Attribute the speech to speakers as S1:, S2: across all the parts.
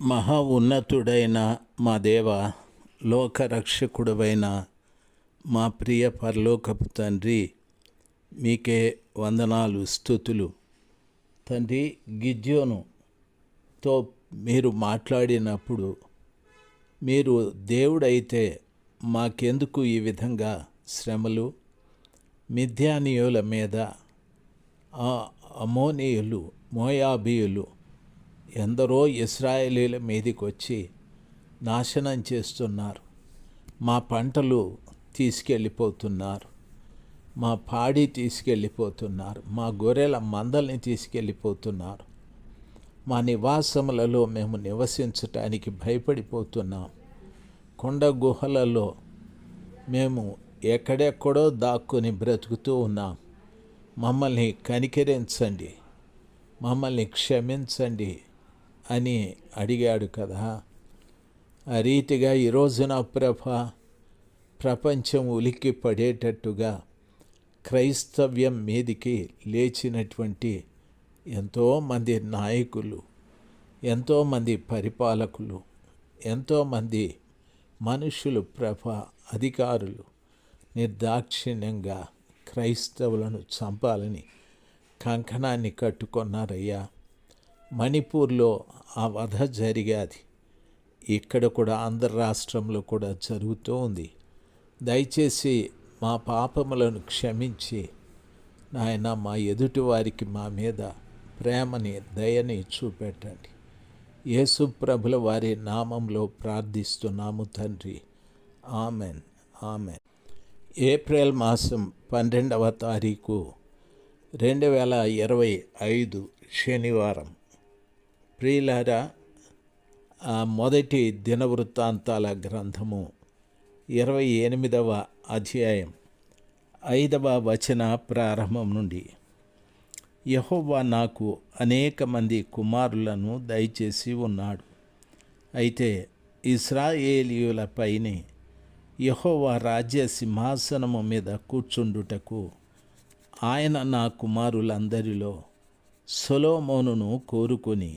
S1: మహా ఉన్నతుడైన మా దేవ, లోకరక్షకుడవైన మా ప్రియ పరలోకపు తండ్రి, మీకే వందనాలు, స్తుతులు. తండ్రి, గిద్యోనుతో మీరు మాట్లాడినప్పుడు, మీరు దేవుడైతే మాకెందుకు ఈ విధంగా శ్రమలు? మిద్యానీయుల మీద అమోనీయులు, మోయాబీయులు ఎందరో ఇశ్రాయేలీల మీదకి వచ్చి నాశనం చేస్తున్నారు. మా పంటలు తీసుకెళ్ళిపోతున్నారు, మా పాడి తీసుకెళ్ళిపోతున్నారు, మా గొర్రెల మందల్ని తీసుకెళ్ళిపోతున్నారు. మా నివాసములలో మేము నివసించటానికి భయపడిపోతున్నాం. కొండ గుహలలో మేము ఎక్కడెక్కడో దాక్కుని బ్రతుకుతూ ఉన్నాం. మమ్మల్ని కనికరించండి, మమ్మల్ని క్షమించండి అని అడిగాడు కదా. ఆ రీతిగా ఈరోజున ప్రపంచం ఉలిక్కి పడేటట్టుగా క్రైస్తవ్యం మీదికి లేచినటువంటి ఎంతోమంది నాయకులు, ఎంతోమంది పరిపాలకులు, ఎంతోమంది మనుషులు, అధికారులు నిర్దాక్షిణ్యంగా క్రైస్తవులను చంపాలని కంకణాన్ని కట్టుకున్నారయ్యా. మణిపూర్లో ఆ వధ జరిగాది. ఇక్కడ కూడా ఆంధ్ర రాష్ట్రంలో కూడా జరుగుతూ ఉంది. దయచేసి మా పాపములను క్షమించి నాయన, మా ఎదుటి వారికి మా మీద ప్రేమని, దయని చూపెట్టండి. యేసు ప్రభుల వారి నామంలో ప్రార్థిస్తున్నాము తండ్రి. Amen, amen. ఏప్రిల్ మాసం 12వ తారీఖు 2025 శనివారం. ప్రియులారా, మొదటి దినవృత్తాంతాల గ్రంథము 28వ అధ్యాయం 5వ వచన ప్రారంభం నుండి. యెహోవా నాకు అనేక మంది కుమారులను దయచేసి ఉన్నాడు. అయితే ఇశ్రాయేలీయులపైనే యెహోవా రాజ్య సింహాసనము మీద కూర్చుండుటకు ఆయన నా కుమారులందరిలో సొలొమోనును కోరుకొని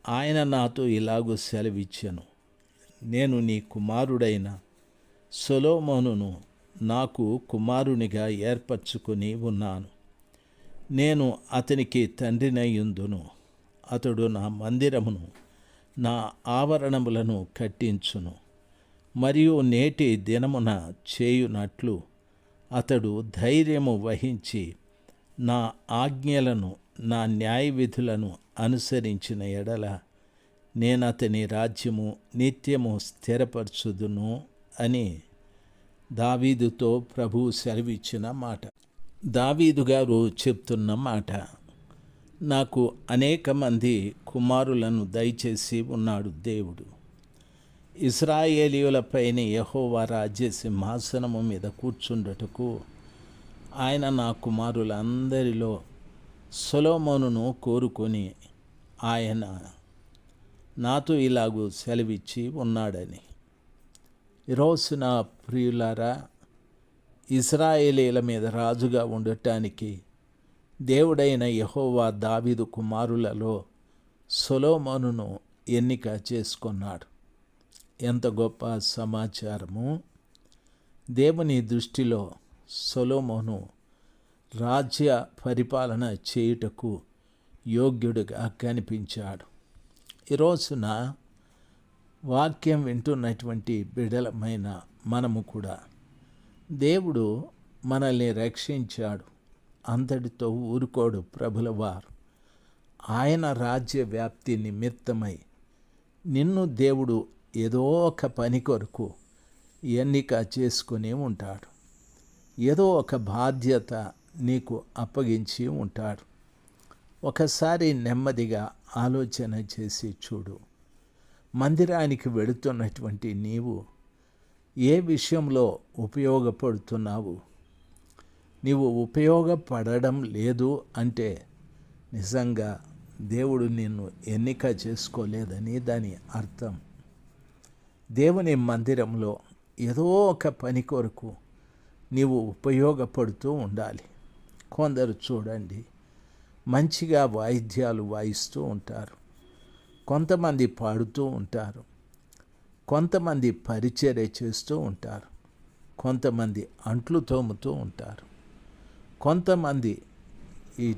S1: ఆయన నాతో ఇలాగూ సెలవిచ్చెను. నేను నీ కుమారుడైన సొలొమోనును నాకు కుమారునిగా ఏర్పరచుకొని ఉన్నాను. నేను అతనికి తండ్రినయ్యుందును. అతడు నా మందిరమును, నా ఆవరణములను కట్టించును. మరియు నేటి దినమున చేయునట్లు అతడు ధైర్యము వహించి నా ఆజ్ఞలను, నా న్యాయ విధులను అనుసరించిన ఎడల నేను అతని రాజ్యము నిత్యము స్థిరపరచుదును అని దావీదుతో ప్రభువు సెలవిచ్చిన మాట. దావీదు గారు చెప్తున్న మాట. నాకు అనేక మంది కుమారులను దయచేసి ఉన్నాడు దేవుడు. ఇశ్రాయేలీయులపైన యెహోవా రాజ్య సింహాసనము మీద కూర్చుండుటకు ఆయన నా కుమారులందరిలో సొలొమోనును కోరుకొని ఆయన నాతో ఇలాగూ సెలవిచ్చి ఉన్నాడని. ఈరోజున ప్రియులారా, ఇశ్రాయేలీల మీద రాజుగా ఉండటానికి దేవుడైన యెహోవా దావీదు కుమారులలో సొలొమోనును ఎన్నిక చేసుకున్నాడు. ఎంత గొప్ప సమాచారము! దేవుని దృష్టిలో సొలొమోను రాజ్య పరిపాలన చేయుటకు యోగ్యుడిగా కనిపించాడు. ఈరోజున వాక్యం వింటున్నటువంటి బిడ్డలమైన మనము కూడా దేవుడు మనల్ని రక్షించాడు, అంతటితో ఊరుకోడు ప్రభులవారు. ఆయన రాజ్య వ్యాప్తి నిమిత్తమై నిన్ను దేవుడు ఏదో ఒక పని కొరకు ఎన్నిక చేసుకుని ఉంటాడు. ఏదో ఒక బాధ్యత నీకు అప్పగించి ఉంటాడు. ఒకసారి నెమ్మదిగా ఆలోచన చేసి చూడు. మందిరానికి వెళుతున్నటువంటి నీవు ఏ విషయంలో ఉపయోగపడుతున్నావు? నీవు ఉపయోగపడడం లేదు అంటే నిజంగా దేవుడు నిన్ను ఎన్నిక చేసుకోలేదని దాని అర్థం. దేవుని మందిరంలో ఏదో ఒక పని కొరకు నీవు ఉపయోగపడుతూ ఉండాలి. కొందరు చూడండి, మంచిగా వాయిద్యాలు వాయిస్తూ ఉంటారు, కొంతమంది పాడుతూ ఉంటారు, కొంతమంది పరిచర్య చేస్తూ ఉంటారు, కొంతమంది అంట్లు తోముతూ ఉంటారు, కొంతమంది ఈ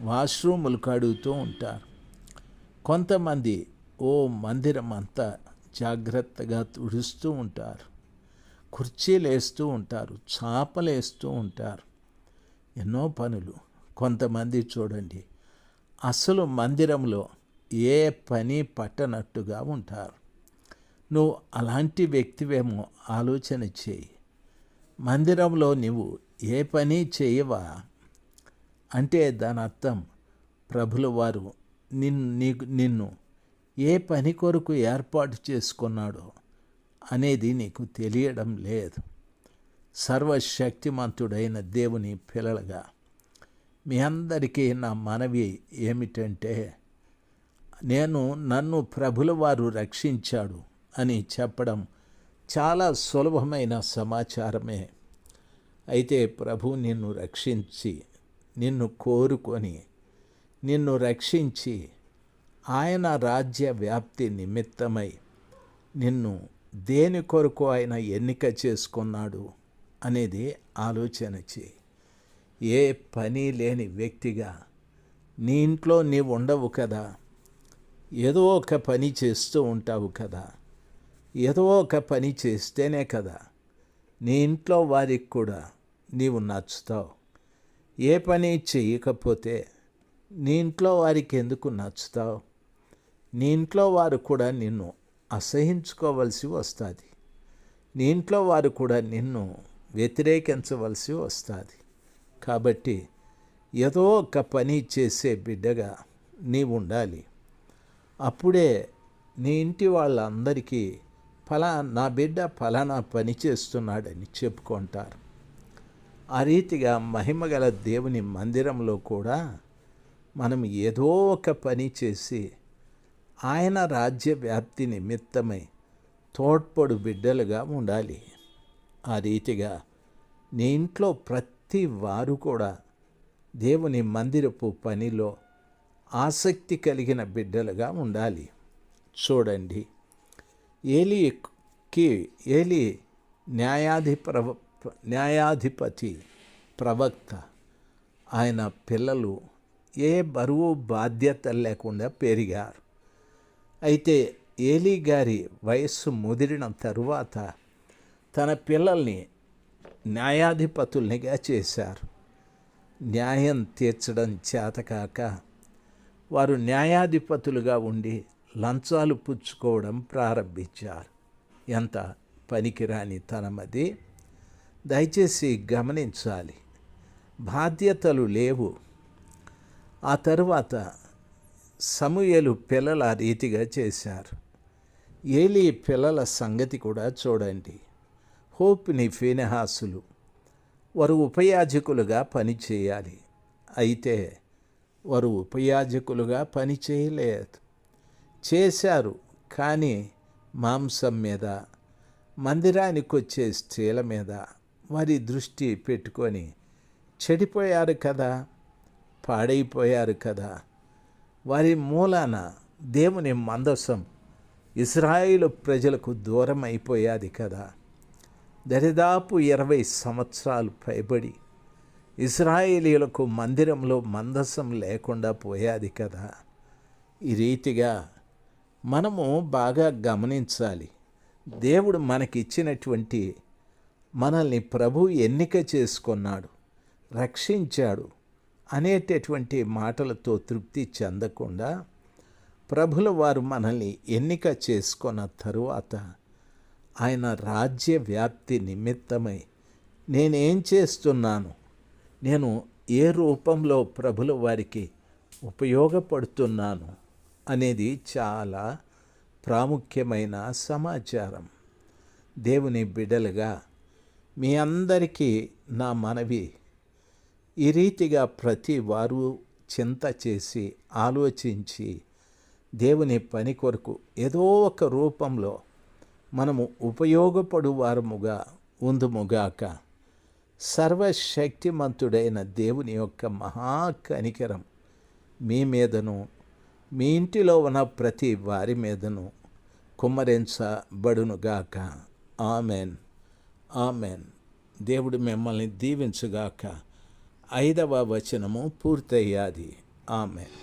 S1: వాష్రూములు కడుగుతూ ఉంటారు, కొంతమంది మందిరం అంతా జాగ్రత్తగా తుడుస్తూ ఉంటారు, కుర్చీలు వేస్తూ ఉంటారు, చాపలు వేస్తూ ఉంటారు, ఎన్నో పనులు. కొంతమంది చూడండి అసలు మందిరంలో ఏ పని పట్టనట్టుగా ఉంటారు. నువ్వు అలాంటి వ్యక్తివేమో ఆలోచన చేయి. మందిరంలో నువ్వు ఏ పని చేయవా అంటే దాని అర్థం ప్రభుల వారు నిన్ను ఏ పని కొరకు ఏర్పాటు చేసుకున్నాడో అనేది నీకు తెలియడం లేదు. సర్వశక్తిమంతుడైన దేవుని పిల్లలుగా మీ అందరికీ నా మనవి ఏమిటంటే, నన్ను ప్రభుల వారు రక్షించాడు అని చెప్పడం చాలా సులభమైన సమాచారమే. అయితే ప్రభు నిన్ను రక్షించి, నిన్ను కోరుకొని, నిన్ను రక్షించి ఆయన రాజ్య వ్యాప్తి నిమిత్తమై నిన్ను దేని కొరకు ఆయన ఎన్నిక చేసుకున్నాడు అనేది ఆలోచన చేయి. ఏ పని లేని వ్యక్తిగా నీ ఇంట్లో నీవు ఉండవు కదా, ఏదో ఒక పని చేస్తూ ఉంటావు కదా. ఏదో ఒక పని చేస్తేనే కదా నీ ఇంట్లో వారికి కూడా నీవు నచ్చుతావు. ఏ పని చేయకపోతే నీ ఇంట్లో వారికి ఎందుకు నచ్చుతావు? నీ ఇంట్లో వారు కూడా నిన్ను అసహించుకోవలసి వస్తుంది. నీ ఇంట్లో వారు కూడా నిన్ను వ్యతిరేకించవలసి వస్తుంది. కాబట్టి ఏదో ఒక పని చేసే బిడ్డగా నీవు ఉండాలి. అప్పుడే నీ ఇంటి వాళ్ళందరికీ నా బిడ్డ ఫలానా పని చేస్తున్నాడని చెప్పుకుంటారు. ఆ రీతిగా మహిమగల దేవుని మందిరంలో కూడా మనం ఏదో ఒక పని చేసి ఆయన రాజ్య వ్యాప్తి నిమిత్తమై తోడ్పడు బిడ్డలుగా ఉండాలి. ఆ రీతిగా నీ ఇంట్లో ప్రతి వారు కూడా దేవుని మందిరపు పనిలో ఆసక్తి కలిగిన బిడ్డలుగా ఉండాలి. చూడండి, ఏలీ న్యాయాధిపతి ప్రవక్త. ఆయన పిల్లలు ఏ బరువు బాధ్యత లేకుండా పెరిగారు. అయితే ఏలీ గారి వయస్సు ముదిరిన తరువాత తన పిల్లల్ని న్యాయాధిపతుల్నిగా చేశారు. న్యాయం తీర్చడం చేతకాక వారు న్యాయాధిపతులుగా ఉండి లంచాలు పుచ్చుకోవడం ప్రారంభించారు. ఎంత పనికిరాని తనమది! దయచేసి గమనించాలి. బాధ్యతలు లేవు. ఆ తరువాత సమూయేలు పిల్లల రీతిగా చేశారు. ఏలీ పిల్లల సంగతి కూడా చూడండి. హోప్ని ఫీనెహాసులు వారు ఉపయాజకులుగా పనిచేయాలి. అయితే వారు ఉపయాజకులుగా పని చేయలేదు. చేశారు, కానీ మాంసం మీద, మందిరానికి వచ్చే స్త్రీల మీద వారి దృష్టి పెట్టుకొని చెడిపోయారు కదా, పాడైపోయారు కదా. వారి మూలాన దేవుని మందసం ఇశ్రాయేలు ప్రజలకు దూరం అయిపోయాది కదా. దరిదాపు 20 సంవత్సరాలు పైబడి ఇశ్రాయేలీయులకు మందిరంలో మందసం లేకుండా పోయాది కదా. ఈ రీతిగా మనము బాగా గమనించాలి. దేవుడు మనకిచ్చినటువంటి, మనల్ని ప్రభు ఎన్నిక చేసుకున్నాడు, రక్షించాడు అనేటటువంటి మాటలతో తృప్తి చెందకుండా ప్రభుల వారు మనల్ని ఎన్నిక చేసుకున్న తరువాత ఆయన రాజ్య వ్యాప్తి నిమిత్తమై నేనేం చేస్తున్నాను, నేను ఏ రూపంలో ప్రభుల వారికి ఉపయోగపడుతున్నాను అనేది చాలా ప్రాముఖ్యమైన సమాచారం. దేవుని బిడ్డలుగా మీ అందరికీ నా మనవి, ఈ రీతిగా ప్రతి వారు చింత చేసి ఆలోచించి దేవుని పని కొరకు ఏదో ఒక రూపంలో మనము ఉపయోగపడు వారముగా ఉందుముగాక. సర్వశక్తిమంతుడైన దేవుని యొక్క మహాకనికరం మీ మీదను మీ ఇంటిలో ఉన్న ప్రతి వారి మీదను కుమ్మరించబడునుగాక. Amen, amen. దేవుడు మిమ్మల్ని దీవించుగాక. 5వ వచనము పూర్తయ్యాది. ఆమెన్.